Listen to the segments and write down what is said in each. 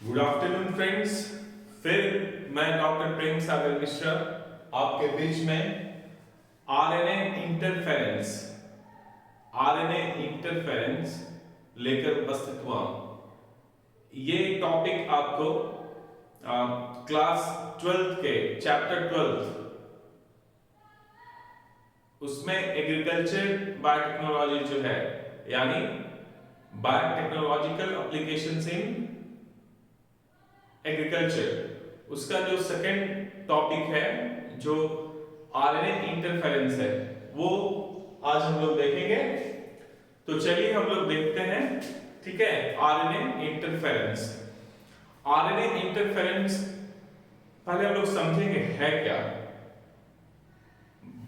Good afternoon friends. फिर मैं doctor Prem Sagar Mishra आपके बीच में आरएनए इंटरफेरेंस लेकर उपस्थित हुआ। ये टॉपिक आपको क्लास 12 के चैप्टर 12 उसमें एग्रीकल्चर बायोटेक्नोलॉजी जो है यानी बायोटेक्नोलॉजिकल एप्लीकेशंस इन एग्रीकल्चर, उसका जो सेकंड टॉपिक है जो आरएनए इंटरफेरेंस है वो आज हम लोग देखेंगे। तो चलिए हम लोग देखते हैं। ठीक है, आरएनए इंटरफेरेंस। आरएनए इंटरफेरेंस पहले हम लोग समझेंगे है क्या।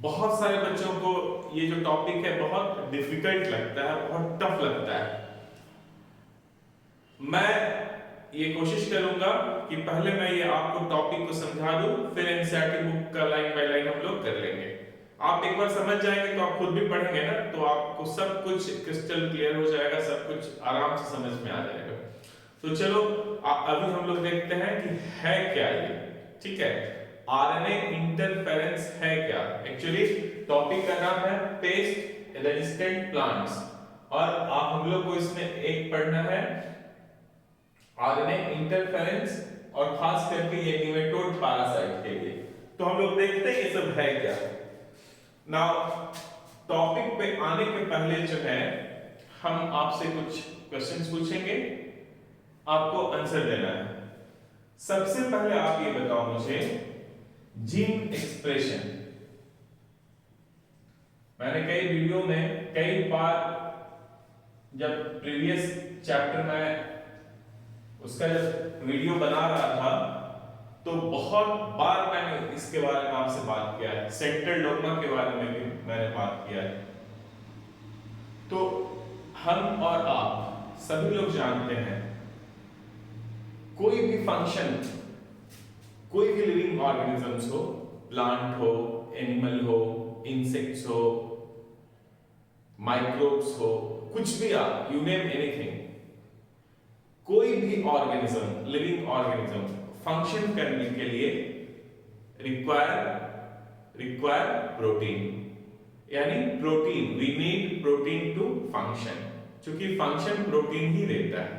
बहुत सारे बच्चों को ये जो टॉपिक है बहुत डिफिकल्ट लगता है, बहुत टफ लगता है। मैं ये कोशिश करूंगा कि पहले मैं ये आपको टॉपिक को समझा दूं, फिर एनसीईआरटी बुक का लाइन बाय लाइन हम लोग कर लेंगे। आप एक बार समझ जाएंगे तो आप खुद भी पढ़ेंगे ना, तो आपको सब कुछ क्रिस्टल क्लियर हो जाएगा, सब कुछ आराम से समझ में आ जाएगा। तो चलो अभी हम लोग देखते हैं कि है क्या ये। ठीक है, आरएनए इंटरफेरेंस है क्या। एक्चुअली टॉपिक का नाम है पेस्ट रेजिस्टेंट प्लांट्स, और आप हम लोग को इसमें एक पढ़ना है आरएनए इंटरफेरेंस, और खास करके ये निमेटोड पैरासाइट के लिए। तो हम लोग देखते हैं ये सब है क्या। नाउ टॉपिक पे आने के पहले जो है हम आपसे कुछ क्वेश्चंस पूछेंगे, आपको आंसर देना है। सबसे पहले आप ये बताओ मुझे जीन एक्सप्रेशन। मैंने कई वीडियो में कई बार जब प्रीवियस चैप्टर में उसका जब वीडियो बना रहा था तो बहुत बार मैंने इसके बारे में आपसे बात किया है, सेंट्रल डोग्मा के बारे में भी मैंने बात किया है। तो हम और आप सभी लोग जानते हैं कोई भी फंक्शन, कोई भी लिविंग ऑर्गेनिजम्स हो, प्लांट हो, एनिमल हो, इंसेक्ट्स हो, माइक्रोब्स हो, कुछ भी आप यू नेम एनीथिंग, कोई भी ऑर्गेनिज्म, लिविंग ऑर्गेनिज्म फंक्शन करने के लिए रिक्वायर प्रोटीन, यानी protein, we need protein to function, क्योंकि फंक्शन प्रोटीन ही देता है।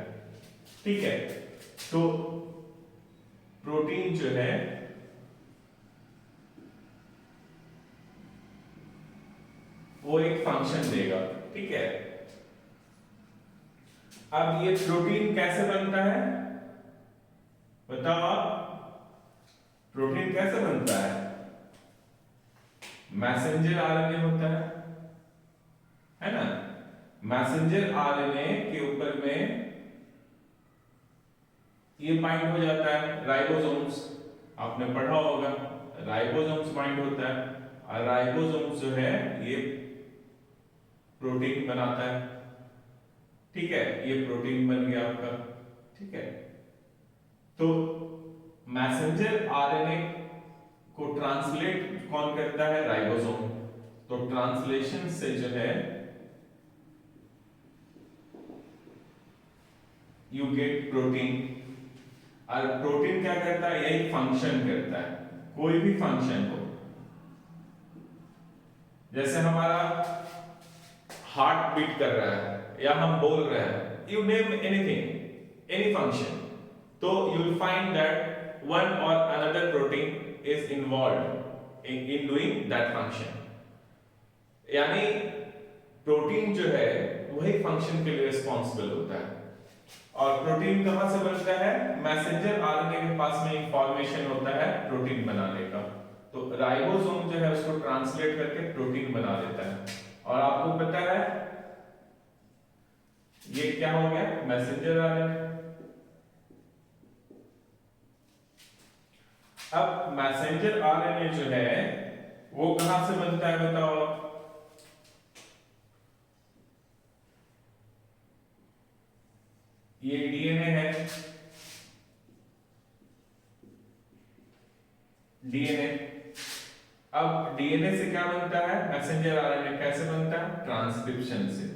ठीक है, तो प्रोटीन जो है वो एक फंक्शन देगा। ठीक है, अब ये प्रोटीन कैसे बनता है बताओ आप। प्रोटीन कैसे बनता है? मैसेंजर आरएनए होता है ना। मैसेंजर आरएनए के ऊपर में ये बाइंड हो जाता है राइबोसोम्स, आपने पढ़ा होगा राइबोसोम्स बाइंड होता है, और राइबोसोम्स जो है ये प्रोटीन बनाता है। ठीक है, ये प्रोटीन बन गया आपका। ठीक है, तो मैसेंजर आरएनए को ट्रांसलेट कौन करता है? राइबोसोम। तो ट्रांसलेशन से जो है यू गेट प्रोटीन, और प्रोटीन क्या करता है? यही फंक्शन करता है, कोई भी फंक्शन हो। जैसे हमारा हार्ट बीट कर रहा है या हम बोल रहे हैं, you name anything, any function, तो you will find that one और another protein is involve in doing that function. यानी प्रोटीन जो है वही फंक्शन के लिए रिस्पॉन्सिबल होता है। और प्रोटीन कहां से बनता है? मैसेंजर आरएनए के पास में इंफॉर्मेशन होता है प्रोटीन बनाने का, तो राइबोसोम जो है उसको ट्रांसलेट करके प्रोटीन बना देता है। और आपको पता है ये क्या हो गया? Messenger RNA. अब मैसेंजर आरएनए जो है वो कहां से बनता है बताओ आप। ये डीएनए है, डीएनए। अब डीएनए से क्या बनता है? मैसेंजर आरएनए कैसे बनता है? ट्रांसक्रिप्शन से।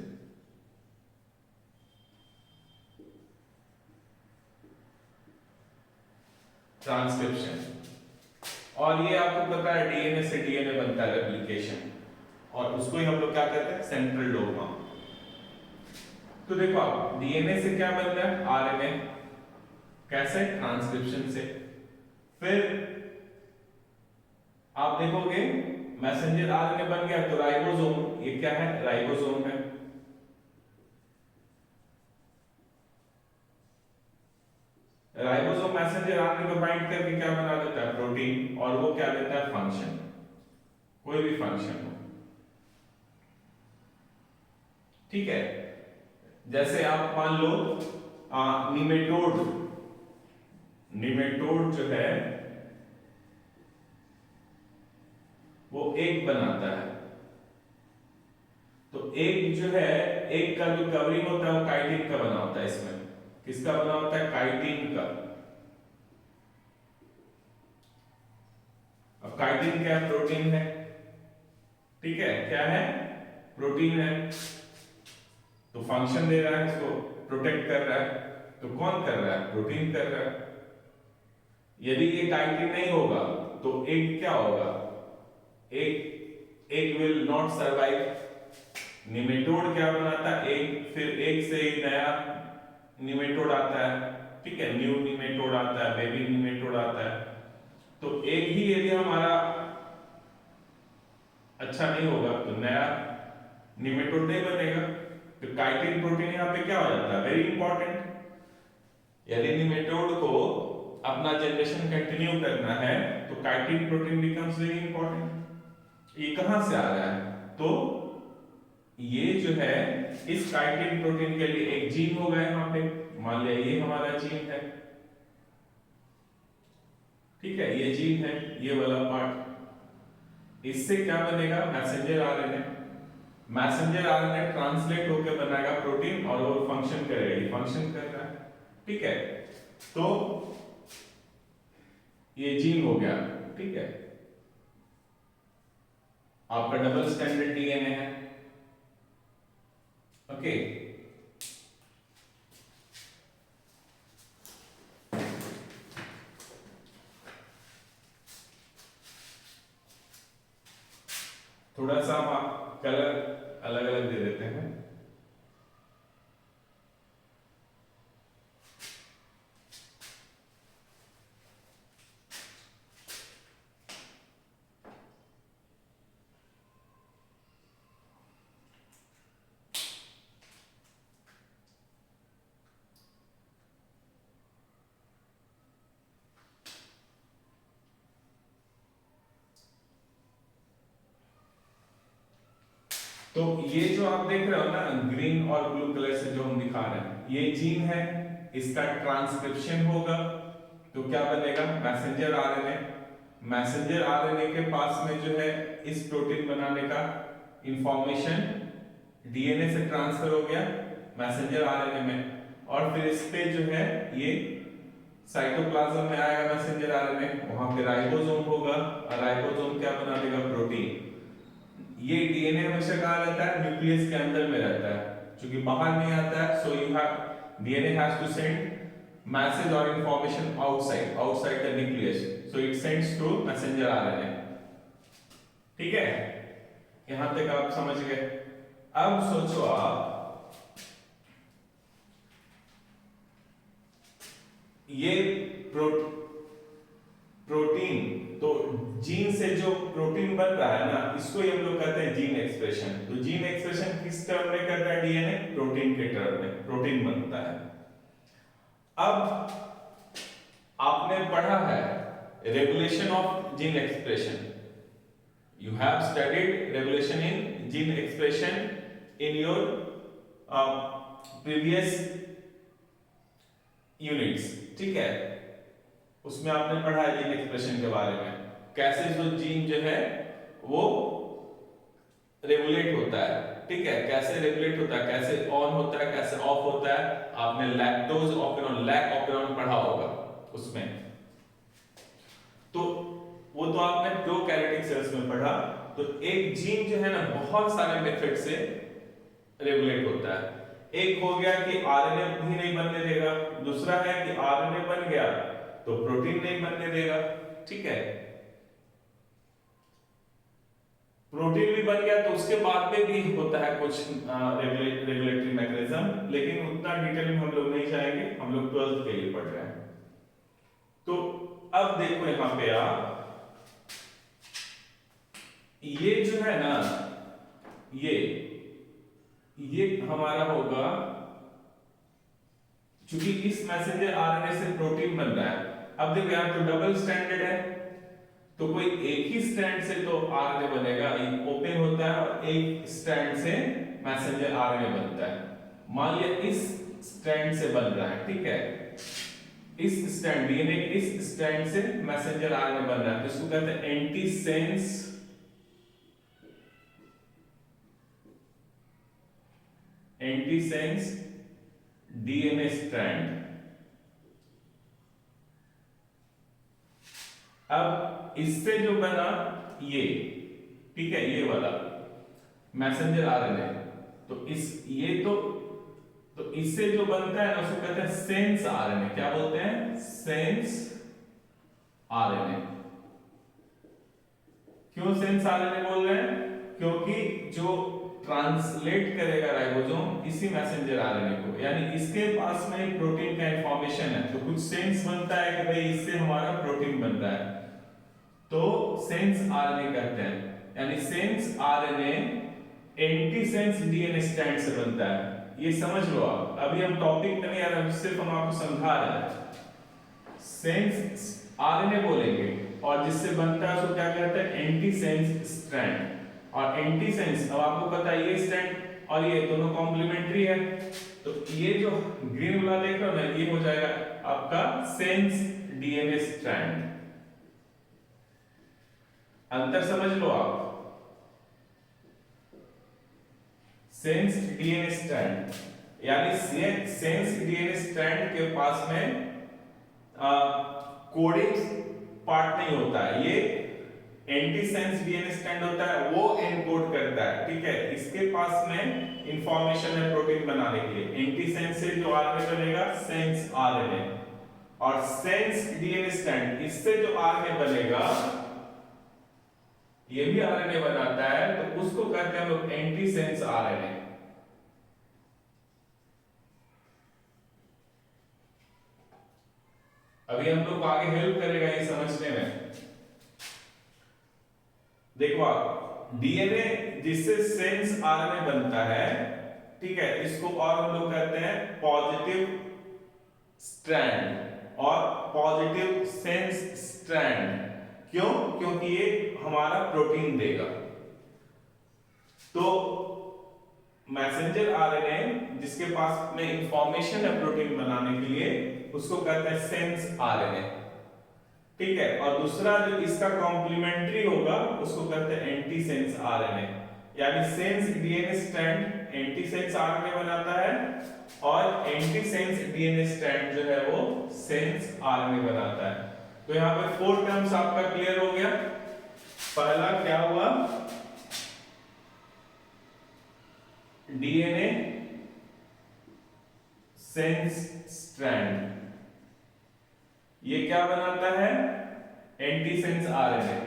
ट्रांसक्रिप्शन। और ये आपको पता है डीएनए से डीएनए बनता है रेप्लिकेशन, और उसको ही हम लोग क्या कहते हैं, सेंट्रल डोग्मा। तो देखो आप डीएनए से क्या बनता है, आरएनए, कैसे, ट्रांसक्रिप्शन से। फिर आप देखोगे मैसेंजर आरएनए बन गया तो राइबोसोम, ये क्या है, राइबोसोम है। राइबोसोम मैसेंजर आरएनए को बाइंड करके क्या बना देता है, प्रोटीन, और वो क्या देता है, फंक्शन, कोई भी फंक्शन हो। ठीक है, जैसे आप मान लो निमेटोड, निमेटोड जो है वो एग बनाता है। तो एग जो है, एग का जो कवरिंग होता है वो काइटिन का बना होता है। इसमें किसका बना होता है, काइटिन का। अब काइटिन क्या है, प्रोटीन है। ठीक है, क्या है, प्रोटीन है। तो फंक्शन दे रहा है, इसको प्रोटेक्ट कर रहा है। तो कौन कर रहा है, प्रोटीन कर रहा है। यदि ये काइटिन नहीं होगा तो एग क्या होगा, egg will not survive. Nematode क्या बनाता है, एग, फिर एग से ही नया निमेटोड आता है। ठीक है, न्यू निमेटोड आता है, बेबी निमेटोड आता है। तो एग ही यदि हमारा अच्छा नहीं होगा तो नया निमेटोड नहीं बनेगा। तो काइटिन प्रोटीन यहाँ पे क्या हो जाता है, वेरी इंपॉर्टेंट। यदि निमेटोड को अपना जनरेशन कंटिन्यू करना है तो chitin protein becomes very important. ये कहां से आ रहा है, तो ये जो है इस काइटिन प्रोटीन के लिए एक जीन होगा यहाँ पे, मान लिया ये हमारा जीन है। ठीक है, ये जीन है, ये वाला पार्ट। इससे क्या बनेगा, messenger RNA. Messenger RNA translate होकर बनाएगा प्रोटीन, और वो फंक्शन करेगा, ये फंक्शन कर रहा है। ठीक है, तो ये जीन हो गया। ठीक है, आपका डबल स्टैंडर्ड डीएनए है। ओके, थोड़ा सा हम कलर अलग अलग दे देते हैं। तो ये जो आप देख रहे हो ना, ग्रीन और ब्लू कलर से जो हम दिखा रहे हैं, ये जीन है, इसका ट्रांसक्रिप्शन होगा तो क्या बनेगा, मैसेंजर आरएनए। मैसेंजर आरएनए के पास में जो है इस प्रोटीन बनाने का इंफॉर्मेशन डीएनए से ट्रांसफर हो गया मैसेंजर आरएनए में, और फिर इस पे जो है ये साइटोप्लाज्म में आएगा मैसेंजर आरएनए, वहां पे राइबोसोम होगा, और राइबोसोम क्या बना देगा, प्रोटीन। ये डीएनए हमेशा कहाँ रहता है, न्यूक्लियस के अंदर में रहता है, क्योंकि बाहर नहीं आता है। So you have DNA has to send message और information outside the nucleus, so it sends to messenger RNA. ठीक है, यहां तक आप समझ गए। अब सोचो आप, ये प्रोटीन, तो जीन से जो प्रोटीन बन रहा है ना, इसको ही हम लोग कहते हैं जीन एक्सप्रेशन। तो जीन एक्सप्रेशन किस टर्म में कर रहा है डीएनए, प्रोटीन के टर्म में, प्रोटीन बनता है। अब आपने पढ़ा है regulation of gene expression, you have studied regulation in gene expression in your previous units. ठीक है, उसमें आपने पढ़ा है जीन एक्सप्रेशन के बारे में, कैसे जो जीन जो है वो रेगुलेट होता है। ठीक है, कैसे रेगुलेट होता है, कैसे ऑन होता है, कैसे ऑफ होता है। आपने लैक्टोज ऑपेरॉन, लैक ऑपेरॉन पढ़ा होगा उसमें। तो वो तो आपने प्रोकैरियोटिक सेल्स में पढ़ा। तो एक जीन जो है ना, बहुत सारे मेथड से रेगुलेट होता है। एक हो गया कि आरएनए भी नहीं बनने देगा, दूसरा है कि आरएनए बन गया तो प्रोटीन नहीं बनने देगा। ठीक है, प्रोटीन भी बन गया तो उसके बाद में भी होता है कुछ रेगुलेटरी मैकेनिज्म, लेकिन उतना डिटेल में हम लोग नहीं जाएंगे, हम लोग 12th के लिए पढ़ रहे हैं। तो अब देखो यहां पे आप, ये जो है ना, ये हमारा होगा, क्योंकि इस मैसेंजर आरएनए से प्रोटीन बन रहा है। अब देखो यहां तो डबल स्ट्रैंडेड है, तो कोई एक ही स्ट्रैंड से तो आरएनए बनेगा, एक ओपन होता है और एक स्ट्रैंड से मैसेंजर आरएनए बनता है। मान लिया इस स्ट्रैंड से बन रहा है, ठीक है, इस स्ट्रैंड डीएनए इस स्ट्रैंड से मैसेंजर आरएनए बन रहा है, तो इसको कहते हैं एंटीसेंस डीएनए स्ट्रैंड। अब इससे जो बना ये, ठीक है, ये वाला मैसेंजर आरएनए, तो इस ये तो इससे जो बनता है ना उसको कहते हैं सेंस आरएनए। क्या बोलते हैं? Sense RNA. क्यों सेंस आरएनए बोल रहे हैं? क्योंकि जो ट्रांसलेट करेगा राइबोसोम इसी मैसेंजर आरएनए को, यानी इसके पास में एक प्रोटीन का इंफॉर्मेशन है, तो कुछ सेंस बनता है कि भाई इससे हमारा प्रोटीन बन रहा है, तो सेंस आरएनए कहते हैं। यानी sense RNA antisense DNA strand से बनता है। ये समझ लो आप, अभी हम टॉपिक पे नहीं आ रहे, सिर्फ हम आपको समझा रहे हैं। सेंस आरएनए बोलेंगे और जिससे बनता है उसको क्या कहते हैं? Antisense strand. और एंटीसेंस, अब आपको पता है ये स्ट्रैंड और ये दोनों कॉम्प्लीमेंट्री है, तो ये जो ग्रीन वाला देख रहे हो ना, ये हो जाएगा आपका सेंस डीएनए स्ट्रैंड। अंतर समझ लो आप, सेंस डीएनए स्ट्रैंड, यानी सेंस डीएनए स्ट्रैंड के पास में कोडिंग पार्ट नहीं होता है, ये एंटीसेंस डीएनए स्ट्रैंड होता है, वो एनकोड करता है। ठीक है, इसके पास में इंफॉर्मेशन है प्रोटीन बनाने के लिए। एंटीसेंस से जो आरएनए बनेगा सेंस आरएनए, और सेंस डीएनए स्ट्रैंड इससे जो आरएनए बनेगा ये भी आरएनए बनाता है, तो उसको कहते हैं हम लोग एंटीसेंस आरएनए। अभी हम लोग आगे हेल्प करेगा ये समझने में। देखो आप, डीएनए जिससे सेंस आरएनए बनता है, ठीक है, इसको और हम लोग कहते हैं पॉजिटिव स्ट्रैंड और पॉजिटिव सेंस स्ट्रैंड। क्यों? क्योंकि ये हमारा प्रोटीन देगा। तो मैसेंजर आरएनए जिसके पास में इंफॉर्मेशन है प्रोटीन बनाने के लिए, उसको कहते हैं सेंस आरएनए। ठीक है, और दूसरा जो इसका कॉम्प्लीमेंट्री होगा उसको कहते हैं एंटीसेंस आरएनए। यानी sense DNA strand antisense RNA बनाता है और एंटीसेंस डीएनए स्ट्रैंड जो है वो सेंस आरएनए बनाता है। तो यहां पे 4 टर्म्स आपका क्लियर हो गया। पहला क्या हुआ? डीएनए सेंस स्ट्रैंड, ये क्या बनाता है? Antisense RNA.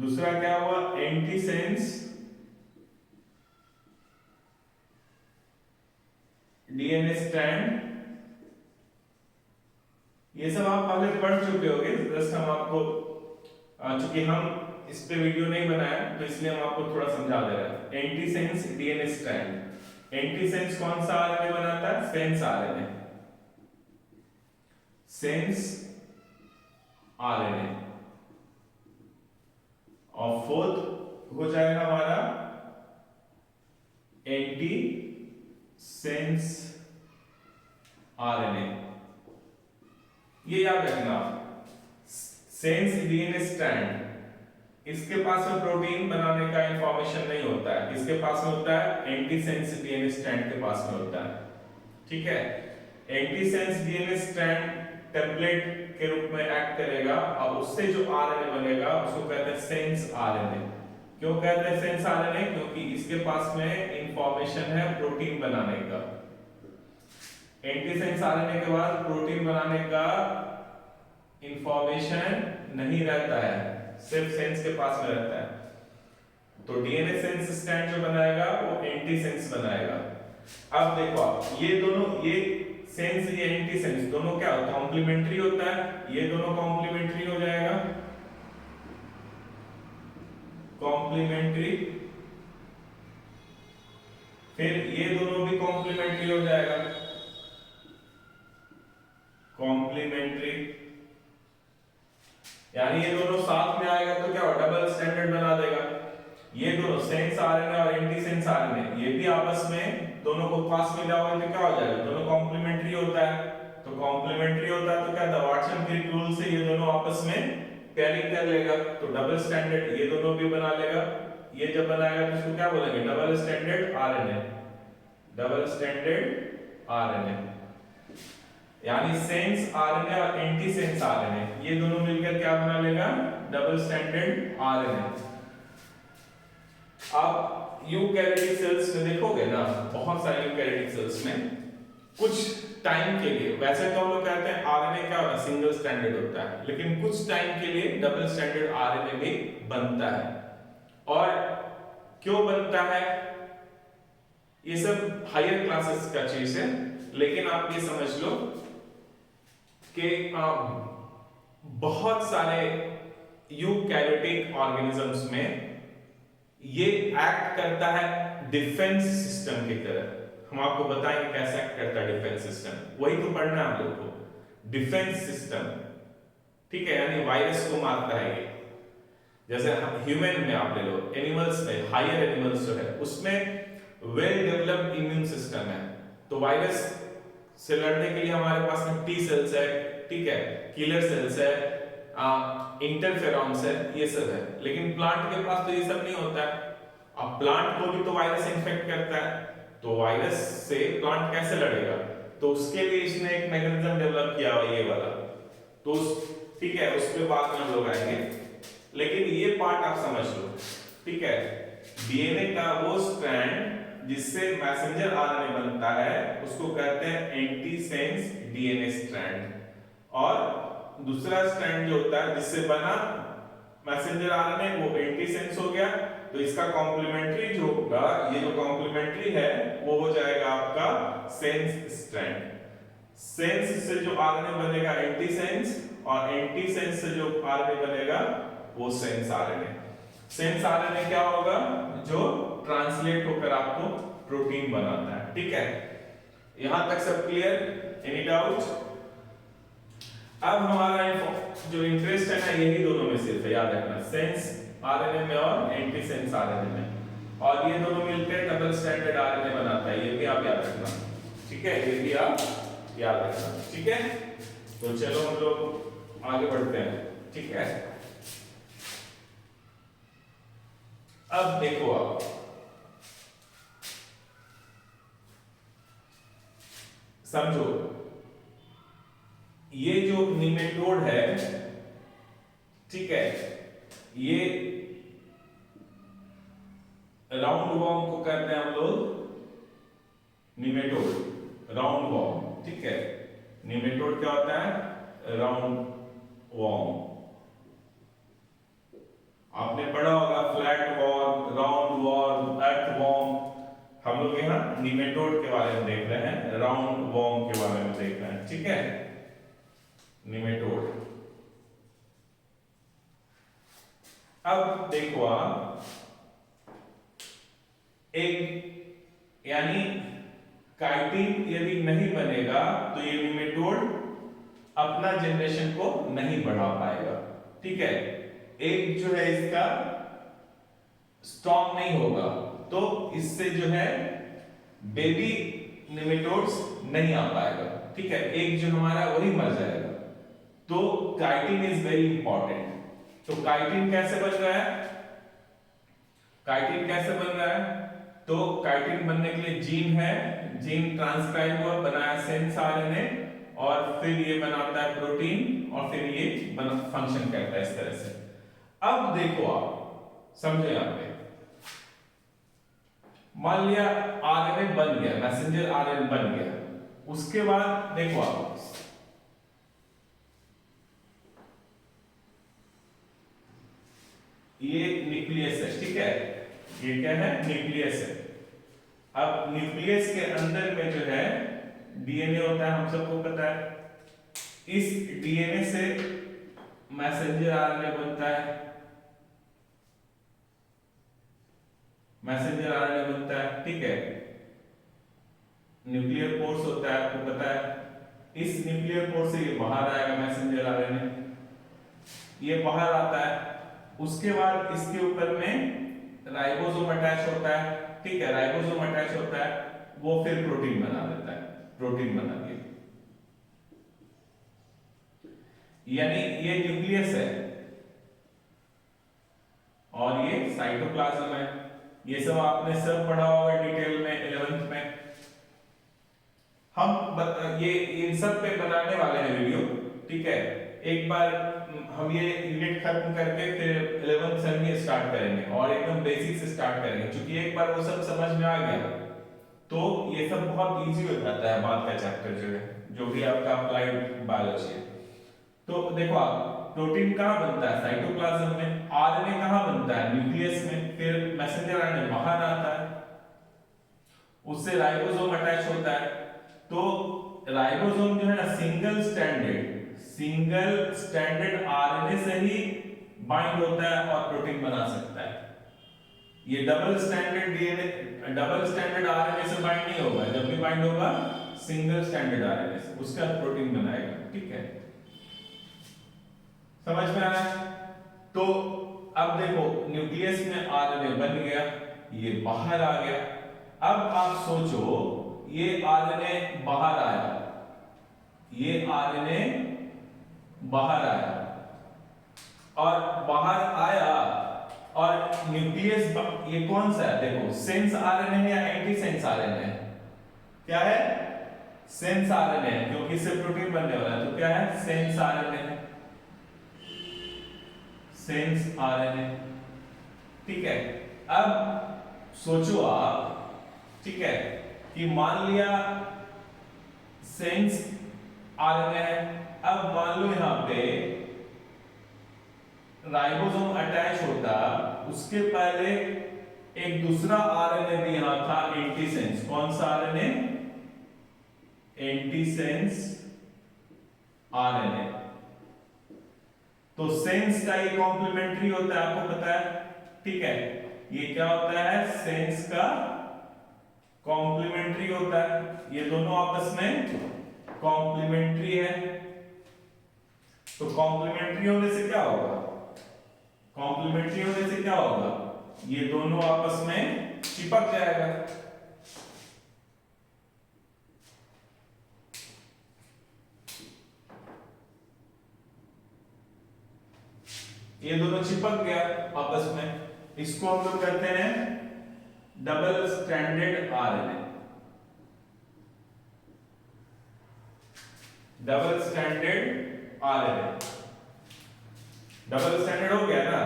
दूसरा क्या हुआ? Antisense DNA strand. ये सब आप पहले पढ़ चुके होंगे, जस्ट हम आपको, चूंकि हम इस पे वीडियो नहीं बनाया तो इसलिए हम आपको थोड़ा समझा दे रहे हैं। एंटीसेंस डीएनए स्ट्रैंड, एंटीसेंस कौन सा आरएनए बनाता है? Sense RNA, sense RNA. और फोर्थ हो जाएगा हमारा एंटी सेंस आरएनए। ये याद रखना, सेंस डीएनए स्ट्रैंड इसके पास में प्रोटीन बनाने का इंफॉर्मेशन नहीं होता है, इसके पास में होता है एंटीसेंस डीएनए स्ट्रैंड के पास में होता है। ठीक है, एंटीसेंस डीएनए स्ट्रैंड टेम्पलेट के रूप में एक्ट करेगा और उससे जो आरएनए बनेगा उसको कहते हैं सेंस आरएनए। क्यों कहते हैं सेंस आरएनए? क्योंकि इसके पास में इंफॉर्मेशन है प्रोटीन बनाने का। एंटीसेंस आरएनए के बाद प्रोटीन बनाने का इंफॉर्मेशन नहीं रहता है, सिर्फ सेंस के पास में रहता है। तो डीएनए सेंस स्ट्रैंड जो बनाएगा वो एंटी सेंस बनाएगा। अब देखो आप ये दोनों, ये सेंस ये एंटी सेंस दोनों क्या कॉम्प्लीमेंट्री होता है, ये दोनों कॉम्प्लीमेंट्री हो जाएगा, कॉम्प्लीमेंट्री, फिर ये दोनों भी कॉम्प्लीमेंट्री हो जाएगा, कॉम्प्लीमेंट्री, यानी ये दोनों साथ में आएगा तो क्या हो डबल स्टैंडर्ड बना देगा। ये दोनों सेंस आरएनए और एंटी सेंस आरएनए ये भी आपस में दोनों को पास में जाओगे तो क्या हो जाएगा, दोनों कॉम्प्लीमेंट्री होता है। तो कॉम्प्लीमेंट्री होता है तो क्या था वाटसन क्रिक रूल से ये दोनों आपस में पेयरिंग कर लेगा, तो डबल स्टैंडर्ड ये दोनों भी बना लेगा। ये जब बनाएगा तो इसको क्या बोलेंगे, double standard RNA, double standard RNA, यानी सेंस आरएनए और एंटी सेंस आरएनए ये दोनों मिलकर क्या बना लेगा, डबल स्टैंडर्ड आरएनए। आप यूकैरियोटिक सेल्स में देखोगे ना, बहुत सारे यूकैरियोटिक सेल्स में कुछ टाइम के लिए, वैसे तो हम लोग कहते हैं आरएनए क्या होता है सिंगल स्टैंडर्ड होता है, लेकिन कुछ टाइम के लिए डबल स्टैंडर्ड आरएनए भी बनता है। और क्यों बनता है, ये सब हायर क्लासेस का चीज है, लेकिन आप ये समझ लो कि बहुत सारे यूकैरियोटिक ऑर्गेनिजम्स में ये एक्ट करता है डिफेंस सिस्टम की तरह। हम आपको बताएंगे कैसे एक्ट करता है डिफेंस सिस्टम, वही तो पढ़ना है हम लोग को, डिफेंस सिस्टम, ठीक है, यानी वायरस को मारता है ये। जैसे ह्यूमन में आप ले लो, एनिमल्स में, हायर एनिमल्स जो है उसमें वेल डेवलप्ड इम्यून सिस्टम है, तो वायरस से लड़ने के लिए हमारे पास में टी सेल्स है, ठीक है, किलर सेल्स है, इंटरफेरॉन्स है, ये सब है। लेकिन प्लांट के पास तो ये सब नहीं होता है। अब प्लांट को भी तो वायरस इन्फेक्ट करता है, तो वायरस से प्लांट कैसे लड़ेगा, तो उसके लिए इसने एक मैकेनिज्म डेवलप किया हुआ ये वाला, तो ठीक है, उस पे बाद में हम लोग आएंगे, लेकिन ये पार्ट आप समझ लो, ठीक है। डीएनए का वो स्ट्रैंड जिससे मैसेंजर आरएनए बनता है उसको कहते हैं एंटी सेंस डीएनए स्ट्रैंड, और दूसरा स्ट्रैंड जो होता है जिससे बना मैसेंजर आरएनए वो एंटी सेंस हो गया। तो इसका कॉम्प्लीमेंट्री जो होगा, ये जो कॉम्प्लीमेंट्री है वो हो जाएगा आपका सेंस स्ट्रैंड। सेंस से जो आरएनए बनेगा एंटी सेंस, और एंटी सेंस से जो आरएनए बनेगा वो सेंस आरएनए। सेंस आरएनए क्या होगा, जो ट्रांसलेट होकर आपको प्रोटीन बनाता है, ठीक है। यहां तक सब क्लियर, एनी डाउट? अब हमारा जो इंटरेस्ट है ना यही दोनों में सिर्फ याद रखना, सेंस आरएनए में और एंटी सेंस आरएनए में, और ये दोनों मिलकर डबल स्टैंडर्ड आरएनए बनाता है, ये भी आप याद रखना, ठीक है, ये भी आप याद रखना, ठीक है। तो चलो हम लोग आगे बढ़ते हैं, ठीक है। अब देखो आप, समझो ये जो निमेटोड है, ठीक है, ये राउंड वॉर्म को कहते हैं हम लोग निमेटोड, राउंड वॉर्म, ठीक है। निमेटोड क्या होता है, राउंड वॉर्म। आपने पढ़ा होगा फ्लैट वॉर्म, राउंड वॉर्म, अर्थ वॉर्म। हम लोग यहाँ निमेटोड के बारे में देख रहे हैं, राउंड वॉर्म के बारे में देख रहे हैं, ठीक है, निमेटोड। अब देखो आप, एक यानी काइटिन यदि नहीं बनेगा तो ये निमेटोड अपना जनरेशन को नहीं बढ़ा पाएगा, ठीक है। एक जो है इसका स्ट्रॉन्ग नहीं होगा, तो इससे जो है बेबी निमेटोड्स नहीं आ पाएगा, ठीक है, एक जो हमारा वही मर जाएगा। तो काइटिन इज वेरी इंपॉर्टेंट। तो काइटिन कैसे बन रहा है, काइटिन कैसे बन रहा है, तो काइटिन बनने के लिए जीन है, जीन ट्रांसक्राइब हुआ, बनाया सेंस आरएनए, और फिर ये बनाता है प्रोटीन, और फिर ये फंक्शन करता है इस तरह से। अब देखो आप समझो, यहां पे मान लिया आरएनए बन गया, मैसेंजर आरएनए बन गया, उसके बाद देखो आप ये न्यूक्लियस है, ठीक है, ये क्या है, न्यूक्लियस है। अब न्यूक्लियस के अंदर में जो है डीएनए होता है, हम सबको पता है। इस डीएनए से मैसेंजर आरएनए बनता है, मैसेंजर आरएनए बनता है, ठीक है। न्यूक्लियर पोर्स होता है, आपको पता है। इस न्यूक्लियर पोर्स से ये बाहर आएगा मैसेंजर आरएनए, ये बाहर आता है। उसके बाद इसके ऊपर में राइबोसोम अटैच होता है, ठीक है, राइबोसोम अटैच होता है, वो फिर प्रोटीन बना देता है, प्रोटीन बना दिया। यानी ये न्यूक्लियस है और ये साइटोप्लाज्म है। ये सब आपने सब पढ़ा होगा डिटेल में 11th में। ये इन सब पे बनाने वाले हैं वीडियो, ठीक है। एक बार हम ये यूनिट खत्म करके फिर 11th से हम ये स्टार्ट करेंगे और एकदम बेसिक से स्टार्ट करेंगे, क्योंकि एक बार वो सब समझ में आ गया तो ये सब बहुत इजी हो जाता है बाद का चैप्टर जो है, जो भी आपका अप्लाइड बायोलॉजी है। तो देखो आप, प्रोटीन कहाँ बनता है, साइटोप्लाज्म में। आरएनए कहाँ बनता है, न्यूक्लियस में। फिर मैसेंजर आरएनए बाहर आता है, उससे राइबोसोम अटैच होता है। तो राइबोसोम जो है ना, सिंगल स्टैंडर्ड आरएनए से ही बाइंड होता है और प्रोटीन बना सकता है। ये double standard DNA, double standard RNA से बाइंड नहीं होगा। जब भी बाइंड होगा सिंगल स्टैंडर्ड आरएनए से, उसका प्रोटीन बनाएगा, ठीक है। समझ में आया? तो अब देखो, न्यूक्लियस में आरएनए बन गया, ये बाहर आ गया। अब आप सोचो, ये आरएनए बाहर आया, ये आरएनए बाहर आया और बाहर आया और न्यूक्लियस, ये कौन सा है, देखो, सेंस आरएनए है या एंटी सेंस आरएनए है? क्या है? सेंस आरएनए है, क्योंकि इससे प्रोटीन बनने वाला है। तो क्या है? सेंस आरएनए, सेंस आरएनए, ठीक है। अब सोचो आप, ठीक है, कि मान लिया सेंस आरएनए है। अब मान लो यहां पे राइबोसोम अटैच होता, उसके पहले एक दूसरा आरएनए भी यहां था, एंटीसेंस। कौन सा आरएनए? Antisense RNA. तो सेंस का ये कॉम्प्लीमेंट्री होता है, आपको पता है, ठीक है। ये क्या होता है? सेंस का कॉम्प्लीमेंट्री होता है। ये दोनों आपस में कॉम्प्लीमेंट्री है। तो कॉम्प्लीमेंट्री होने से क्या होगा? कॉम्प्लीमेंट्री होने से क्या होगा? ये दोनों आपस में चिपक जाएगा। ये दोनों चिपक गया आपस में, इसको हम लोग कहते हैं double standard RNA. Double standard RNA, double standard हो गया ना।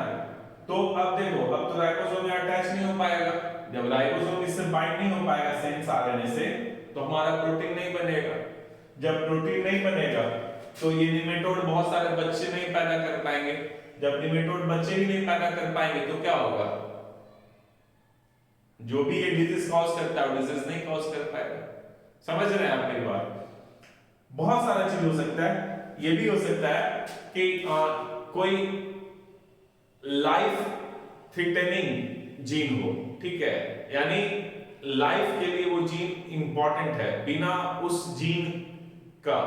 तो अब देखो, अब तो राइबोसोम में अटैच नहीं हो पाएगा। जब राइबोसोम इससे बाइंड नहीं हो पाएगा सेंस आरएनए से, तो हमारा प्रोटीन नहीं बनेगा। जब प्रोटीन नहीं बनेगा तो ये निमेटोड बहुत सारे बच्चे नहीं पैदा कर पाएंगे। जब निमेटोड बच्चे ही नहीं पैदा कर पाएंगे तो क्या होगा? जो भी ये डिजीज कॉज करता है, डिजीज नहीं कॉज कर पाएगा। समझ रहे हैं आप मेरी बात? बहुत सारा चीज हो सकता है। ये भी हो सकता है कि कोई लाइफ थ्रेटनिंग जीन हो, ठीक है, यानी लाइफ के लिए वो जीन इंपॉर्टेंट है। बिना उस जीन का,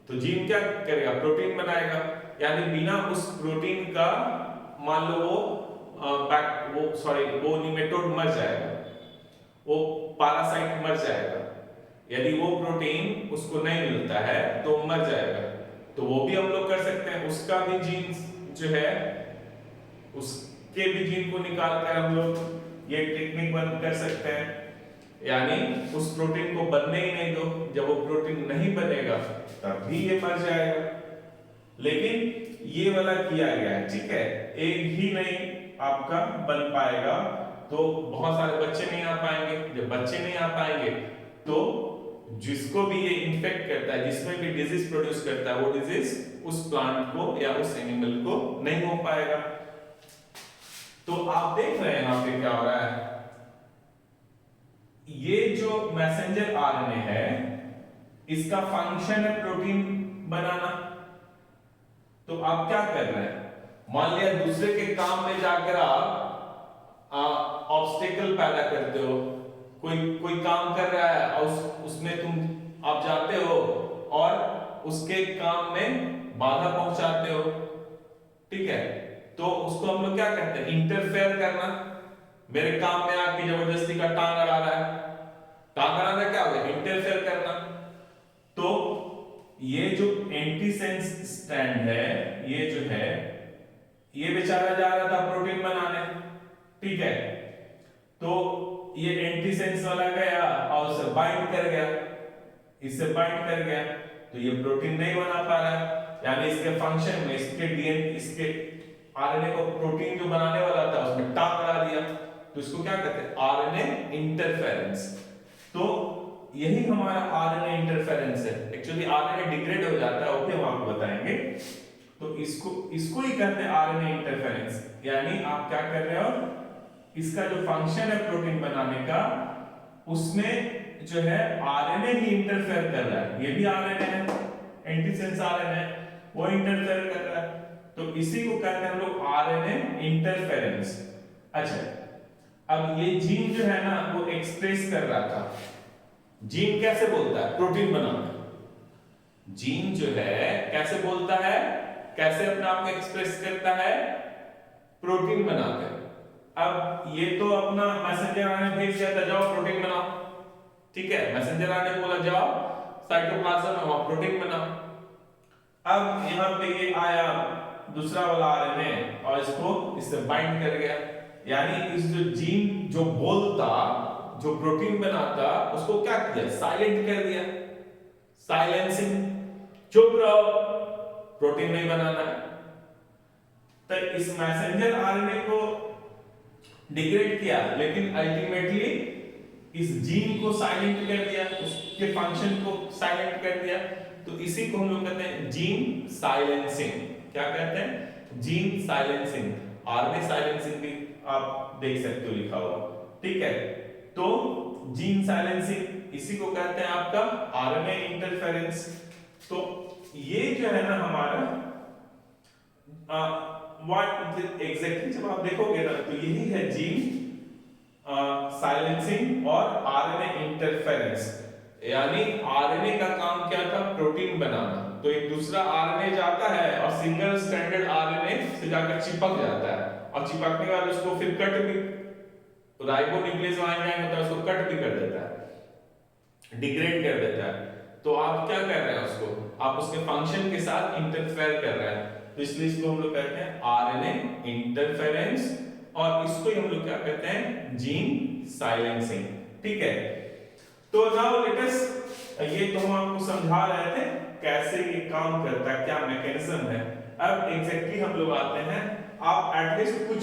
तो जीन क्या करेगा? प्रोटीन बनाएगा। यानी बिना उस प्रोटीन का, मान लो वो निमेटोड मर जाएगा, वो पैरासाइट मर जाएगा। यदि वो प्रोटीन उसको नहीं मिलता है तो मर जाएगा। तो वो भी हम लोग कर सकते हैं। उसका भी जीन जो है, उसके भी जीन को निकाल कर हम लोग ये टेक्निक बंद कर सकते हैं। यानी उस प्रोटीन को बनने ही नहीं दो। जब वो प्रोटीन नहीं बनेगा तब भी ये मर जाएगा। लेकिन ये वाला किया गया है, ठीक है। एक ही नहीं आपका बन पाएगा तो बहुत सारे बच्चे नहीं आ पाएंगे। जब बच्चे नहीं आ पाएंगे तो जिसको भी ये इन्फेक्ट करता है, जिसमें भी डिजीज प्रोड्यूस करता है, वो डिजीज उस प्लांट को या उस एनिमल को नहीं हो पाएगा। तो आप देख रहे हैं यहां पे क्या हो रहा है, ये जो मैसेंजर आरएनए है इसका फंक्शन है प्रोटीन बनाना। तो आप क्या कर रहे हैं, मान लिया दूसरे के काम में जाकर आप ऑब्स्टेकल पैदा करते हो, कोई कोई काम कर रहा है और उसमें आप जाते हो और उसके काम में बाधा पहुंचाते हो, ठीक है। तो उसको हम लोग क्या कहते हैं, इंटरफेयर करना। मेरे काम में आके जबरदस्ती का टांग अड़ा रहा है, टांग अड़ाना क्या होगा, इंटरफेयर करना। तो ये जो एंटीसेंस स्ट्रैंड है, ये जो है ये बेचारा जा रहा था प्रोटीन बनाने, ठीक है। तो ये एंटीसेंस वाला गया और उससे बाइंड कर गया, इससे बाइंड कर गया, तो ये प्रोटीन नहीं बना पा रहा है। यानी इसके फंक्शन में इसके डीएनए इसके आरएनए को प्रोटीन जो बनाने वाला था उसमें टांग लगा दिया, तो इसको क्या कहते हैं, आरएनए इंटरफेरेंस। तो यही हमारा आरएनए इंटरफेरेंस है। एक्चुअली आरएनए डिग्रेड हो जाता है, ओके हम आपको बताएंगे। तो इसको ही कहते हैं आरएनए इंटरफेरेंस। यानी आप क्या कर रहे हो, इसका जो फंक्शन है प्रोटीन बनाने का, उसमें जो है आरएनए ही इंटरफेयर कर रहा है। ये भी आरएनए है, एंटीसेंस आरएनए, वो इंटरफेयर कर रहा है। तो इसी को कहते हैं हम लोग आरएनए इंटरफेरेंस। अच्छा, अब ये जीन जो है ना वो एक्सप्रेस कर रहा था। जीन कैसे बोलता है, प्रोटीन बनाकर। जीन जो है कैसे बोलता है, कैसे अपने आप को एक्सप्रेस करता है, प्रोटीन बनाकर। अब ये तो अपना मैसेंजर आरएनए भेज दिया था, जाओ प्रोटीन बनाओ, ठीक है। मैसेंजर आरएनए बोला जाओ साइटोप्लाज्म में वहां प्रोटीन बनाओ। अब यहां पे ये आया दूसरा वाला आरएनए और इसको इससे बाइंड कर गया। यानी इस जो जीन जो बोलता, जो प्रोटीन बनाता, उसको क्या किया, साइलेंट कर दिया, साइलेंसिंग। चुप रहो, प्रोटीन नहीं बनाना है। तो इस मैसेंजर आरएनए को डिग्रेड किया, लेकिन अल्टीमेटली इस जीन को साइलेंट कर दिया, उसके फंक्शन को साइलेंट कर दिया। तो इसी को हम लोग कहते हैं जीन साइलेंसिंग। क्या कहते हैं, जीन साइलेंसिंग। आरएनए साइलेंसिंग भी आप देख सकते हो लिखा हुआ, ठीक है। तो जीन साइलेंसिंग इसी को कहते हैं आपका आरएनए इंटरफेरेंस। तो ये जो है ना हमारा व्हाट एग्जैक्टली जब आप देखोगे ना तो यही है जीन साइलेंसिंग और आरएनए इंटरफेरेंस। यानी आरएनए का काम क्या था, प्रोटीन बनाना। तो एक दूसरा आरएनए जाता है और सिंगल स्ट्रैंडेड आरएनए से जाकर चिपक जाता है, और चिपकने के बाद उसको फिर कट भी, राइबोन्यूक्लियस वहां जाएगा होता है, उसको कट भी कर देता है, डिग्रेड कर देता है। तो आप क्या कर रहे हैं, उसको आप उसके फंक्शन के साथ इंटरफेयर कर रहे हैं। तो इसलिए इसको हम लोग कहते हैं आरएनए इंटरफेरेंस, और इसको हम लोग क्या कहते हैं, जीन साइलेंसिंग, ठीक है। तो नाउ लेट अस, ये तो हम आपको समझा रहे थे कैसे ये काम करता है, क्या मैकेनिज्म है। अब एग्जैक्टली हम लोग आते हैं, आप एटलीस्ट कुछ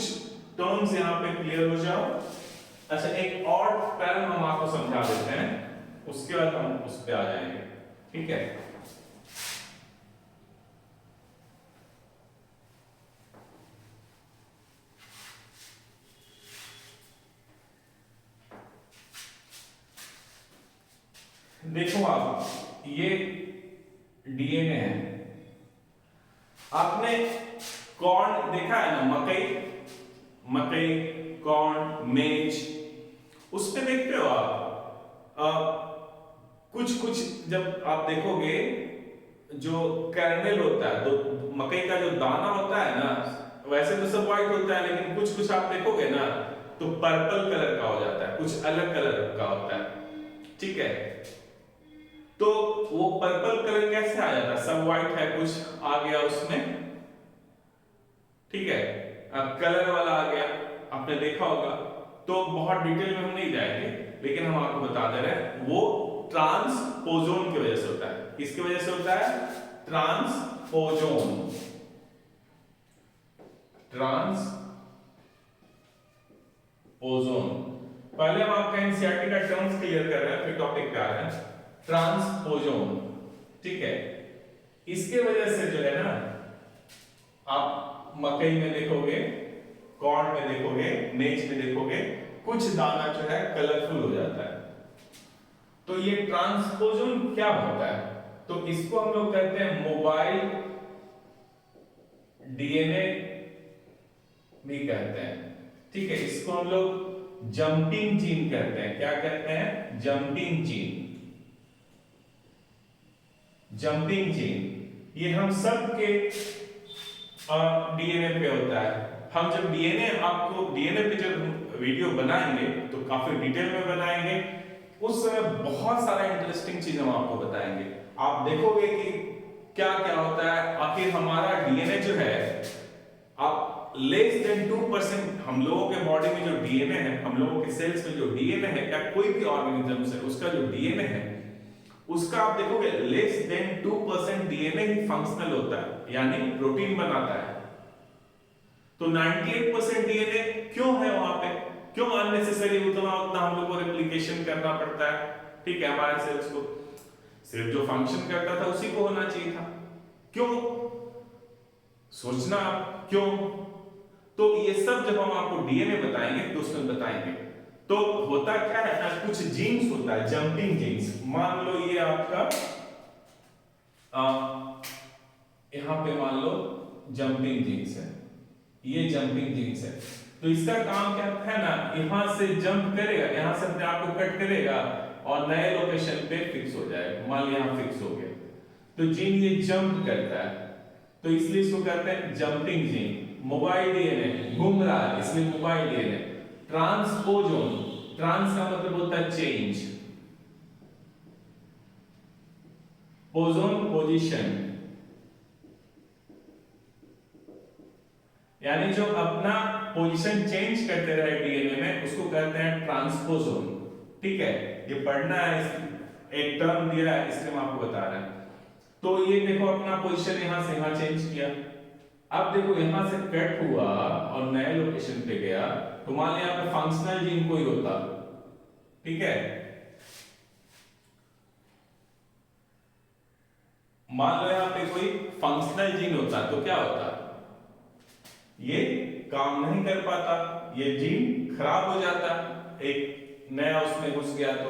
टर्म्स यहां पे क्लियर हो जाओ। अच्छा, एक और टर्म हम आपको समझा देते हैं, उसके बाद हम उस पे आ जाएंगे, ठीक है। देखो आप, ये डीएनए है। आपने कॉर्न देखा है ना, मकई, कॉर्न, मेज, उस पे देखते हो आप कुछ जब आप देखोगे जो कर्नेल होता है, तो मकई का जो दाना होता है ना, वैसे तो सब व्हाइट होता है, लेकिन कुछ आप देखोगे ना तो पर्पल कलर का हो जाता है, कुछ अलग कलर का होता है, ठीक है। तो वो पर्पल कलर कैसे आ जाता है, सब व्हाइट है, कुछ आ गया उसमें, ठीक है, अब कलर वाला आ गया, आपने देखा होगा। तो बहुत डिटेल में हम नहीं जाएंगे, लेकिन हम आपको बता दे रहे हैं वो ट्रांसपोजोन की वजह से होता है। किसकी वजह से होता है, ट्रांसपोजोन, ट्रांसपोजोन। पहले हम आपका एनसीईआरटी का टर्म्स क्लियर कर रहे हैं, फिर टॉपिक पे आ रहे हैं। ट्रांसपोजोन, ठीक है। इसके वजह से जो है ना, आप मकई में देखोगे कॉर्ड में देखोगे, नेज में देखोगे, कुछ दाना जो है कलरफुल हो जाता है। तो ये ट्रांसपोजन क्या होता है? तो इसको हम लोग कहते हैं मोबाइल डीएनए भी कहते हैं, ठीक है। इसको हम लोग जंपिंग जीन कहते हैं। क्या कहते हैं? Jumping gene. जंपिंग जीन ये हम सब के डीएनए पे होता है। हम जब डीएनए, आपको डीएनए पे जब वीडियो बनाएंगे तो काफी डिटेल में बनाएंगे। उस समय बहुत सारा इंटरेस्टिंग चीज हम आपको बताएंगे। आप देखोगे कि क्या क्या होता है। आखिर हमारा डीएनए जो है, आप लेस देन 2% हम लोगों के बॉडी में जो डीएनए है, हम लोगों के सेल्स में जो डीएनए है, या कोई भी ऑर्गेनिज्म से उसका जो डीएनए है, उसका आप देखोगे लेस देन 2% डीएनए ही फंक्शनल होता है, यानी प्रोटीन बनाता है। तो 98% डीएनए क्यों है वहां पे? क्यों अननेसेसरी उतना हम लोग को रेप्लिकेशन करना पड़ता है? ठीक है, हमारे सेल्स को सिर्फ जो फंक्शन करता था उसी को होना चाहिए था। क्यों? सोचना आप, क्यों? तो ये सब जब हम आपको डीएनए बताएंगे तो उसमें बताएंगे। तो होता क्या है ना, कुछ जीन्स होता है, जंपिंग जीन्स। मान लो ये आपका यहां पे मान लो जंपिंग जीन्स है, ये जंपिंग जीन्स है। तो इसका काम क्या है ना, यहां से जंप करेगा, यहां से अपने आप को कट करेगा और नए लोकेशन पे फिक्स हो जाएगा। मान लो यहां फिक्स हो गया, तो जीन ये जंप करता है, तो इसलिए इसको कहते हैं जंपिंग जीन। मोबाइल डीएनए घूम रहा है, इसलिए मोबाइल डीएनए। ट्रांसपोजोन, ट्रांस का मतलब होता है चेंज, पोजोन पोजीशन, यानी जो अपना पोजीशन चेंज करते रहे डीएनए में, उसको कहते हैं ट्रांसपोजोन। ठीक है, ये पढ़ना है, एक टर्म दिया है, इसलिए मैं आपको बता रहा हूं। तो ये देखो अपना पोजीशन यहां से यहां चेंज किया। अब देखो यहां से कट हुआ और नए लोकेशन पे गया, तो मान लिया यहां पे फंक्शनल जीन कोई होता, ठीक है, मान लो यहां पे कोई फंक्शनल जीन होता तो क्या होता? ये काम नहीं कर पाता, ये जीन खराब हो जाता, एक नया उसमें घुस गया तो।